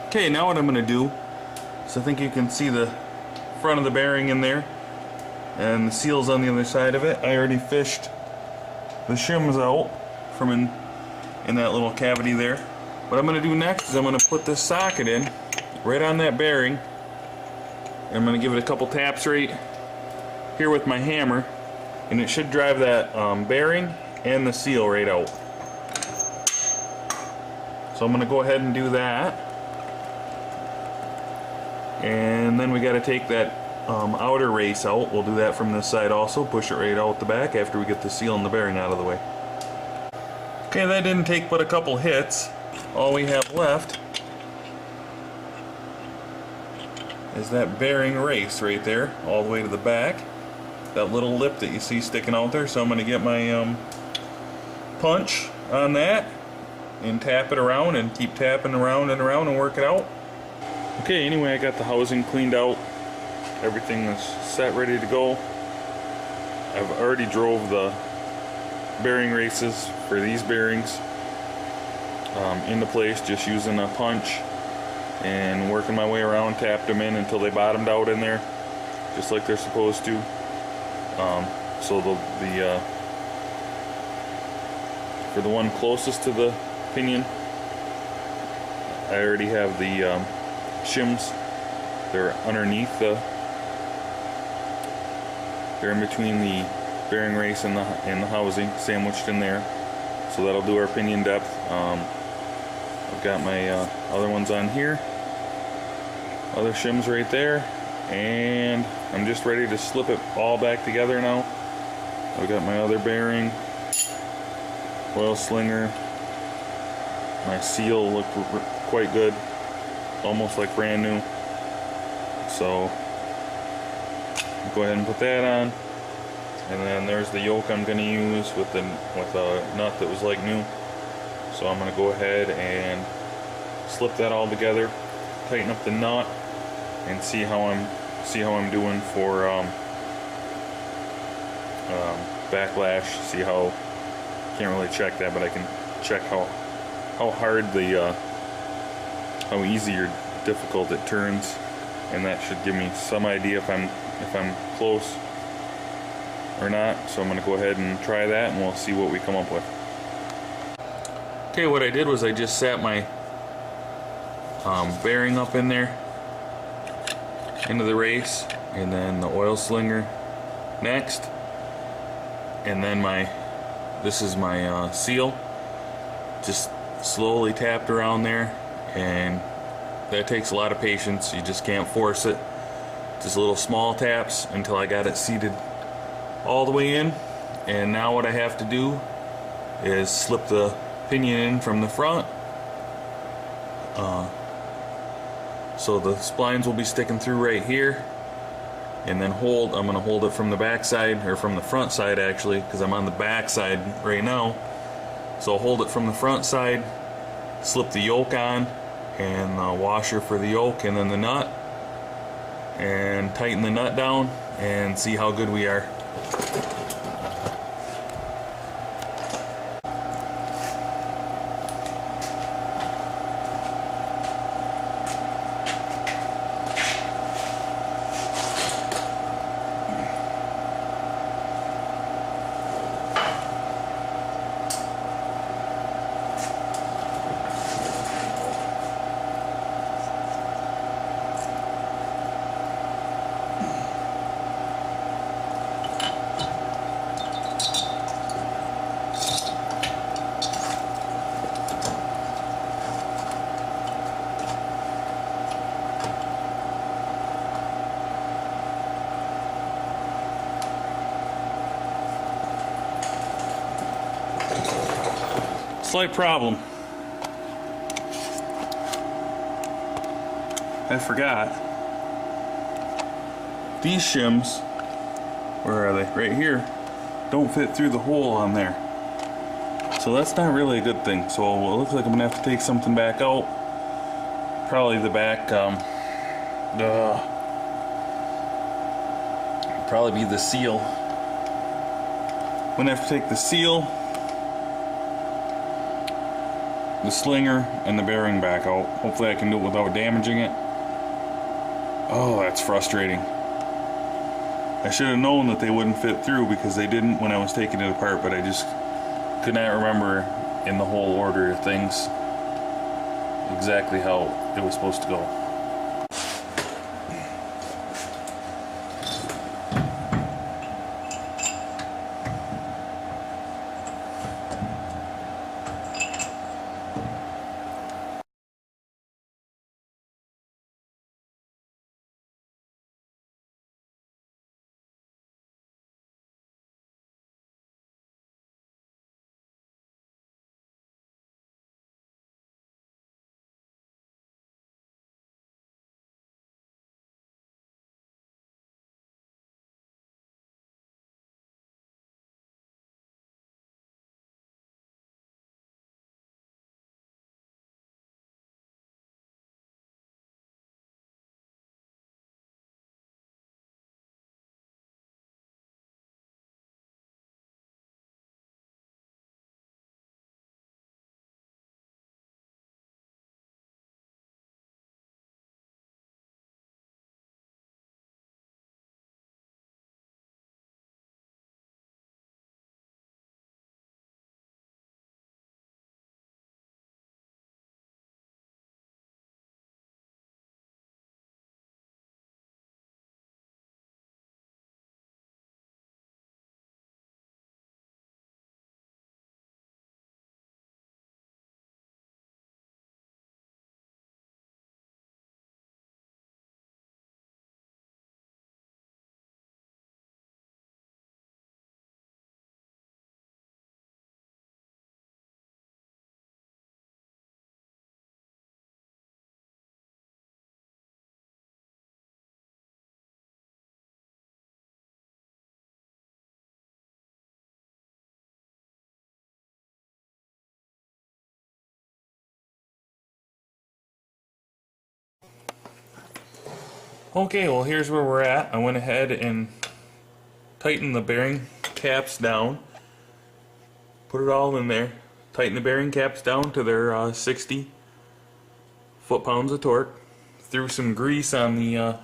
Okay, now what I'm going to do is I think you can see the front of the bearing in there and the seals on the other side of it. I already fished the shims out from in that little cavity there. What I'm going to do next is I'm going to put this socket in right on that bearing, and I'm going to give it a couple taps right here with my hammer, and it should drive that bearing and the seal right out. So I'm going to go ahead and do that. And then we got to take that outer race out. We'll do that from this side also. Push it right out the back after we get the seal and the bearing out of the way. Okay, that didn't take but a couple hits. All we have left is that bearing race right there, all the way to the back. That little lip that you see sticking out there. So I'm going to get my punch on that and tap it around and keep tapping around and around and work it out. Okay, anyway, I got the housing cleaned out. Everything is set, ready to go. I've already drove the bearing races for these bearings into place, just using a punch and working my way around, tapped them in until they bottomed out in there, just like they're supposed to. So for the one closest to the pinion, I already have the shims. They're underneath they're in between the bearing race and the housing, sandwiched in there. So that'll do our pinion depth. I've got my other ones on here, other shims right there, and I'm just ready to slip it all back together now. I've got my other bearing, oil slinger, my seal look quite good, almost like brand new. So go ahead and put that on, and then there's the yoke I'm going to use with a nut that was like new. So I'm going to go ahead and slip that all together, tighten up the nut, and see how I'm doing for backlash. See how, can't really check that, but I can check how hard how easy or difficult it turns, and that should give me some idea if I'm close or not. So I'm going to go ahead and try that, and we'll see what we come up with. Okay, what I did was I just sat my bearing up in there into the race, and then the oil slinger next, and then this is my seal. Just slowly tapped around there, and that takes a lot of patience. You just can't force it. Just little small taps until I got it seated all the way in. And now what I have to do is slip the pinion in from the front. So the splines will be sticking through right here, and then I'm going to hold it from the back side, or from the front side actually, because I'm on the back side right now. So I'll hold it from the front side, slip the yoke on, and the washer for the yoke, and then the nut, and tighten the nut down, and see how good we are. Slight problem. I forgot. These shims, where are they? Right here, don't fit through the hole on there. So that's not really a good thing. So it looks like I'm gonna have to take something back out. Probably the back, probably be the seal. I'm gonna have to take the seal, the slinger and the bearing back out. Hopefully I can do it without damaging it. Oh, that's frustrating. I should have known that they wouldn't fit through because they didn't when I was taking it apart, but I just could not remember in the whole order of things exactly how it was supposed to go. Okay, well here's where we're at. I went ahead and tightened the bearing caps down. Put it all in there. Tighten the bearing caps down to their 60 foot-pounds of torque. Threw some grease on the,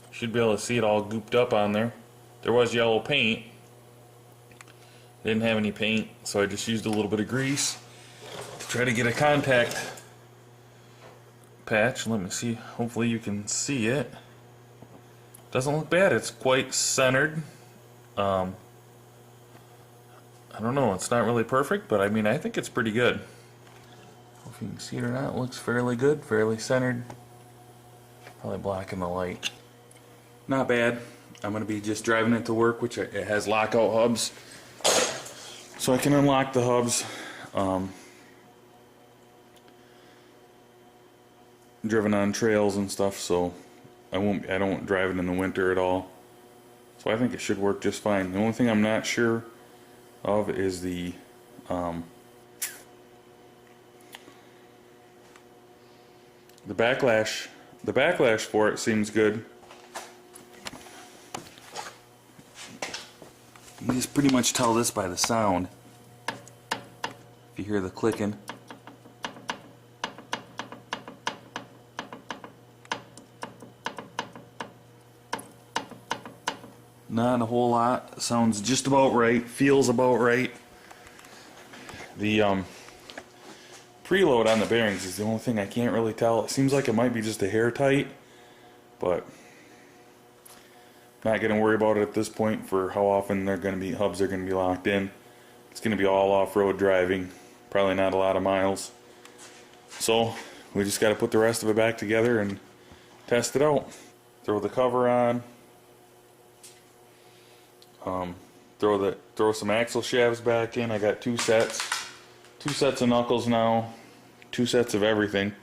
should be able to see it all gooped up on there. There was yellow paint. Didn't have any paint, so I just used a little bit of grease to try to get a contact patch. Let me see. Hopefully you can see it. Doesn't look bad. It's quite centered. I don't know. It's not really perfect, but I mean, I think it's pretty good. If you can see it or not, it looks fairly good, fairly centered. Probably blocking the light. Not bad. I'm going to be just driving it to work, which it has lockout hubs, so I can unlock the hubs. Driven on trails and stuff, so I don't drive it in the winter at all. So I think it should work just fine. The only thing I'm not sure of is the backlash. The backlash for it seems good. You can just pretty much tell this by the sound. If you hear the clicking. Not a whole lot. Sounds just about right. Feels about right. The preload on the bearings is the only thing I can't really tell. It seems like it might be just a hair tight, but not going to worry about it at this point for how often hubs are going to be locked in. It's going to be all off-road driving. Probably not a lot of miles. So we just got to put the rest of it back together and test it out. Throw the cover on. Throw some axle shafts back in. I got two sets of knuckles now, two sets of everything.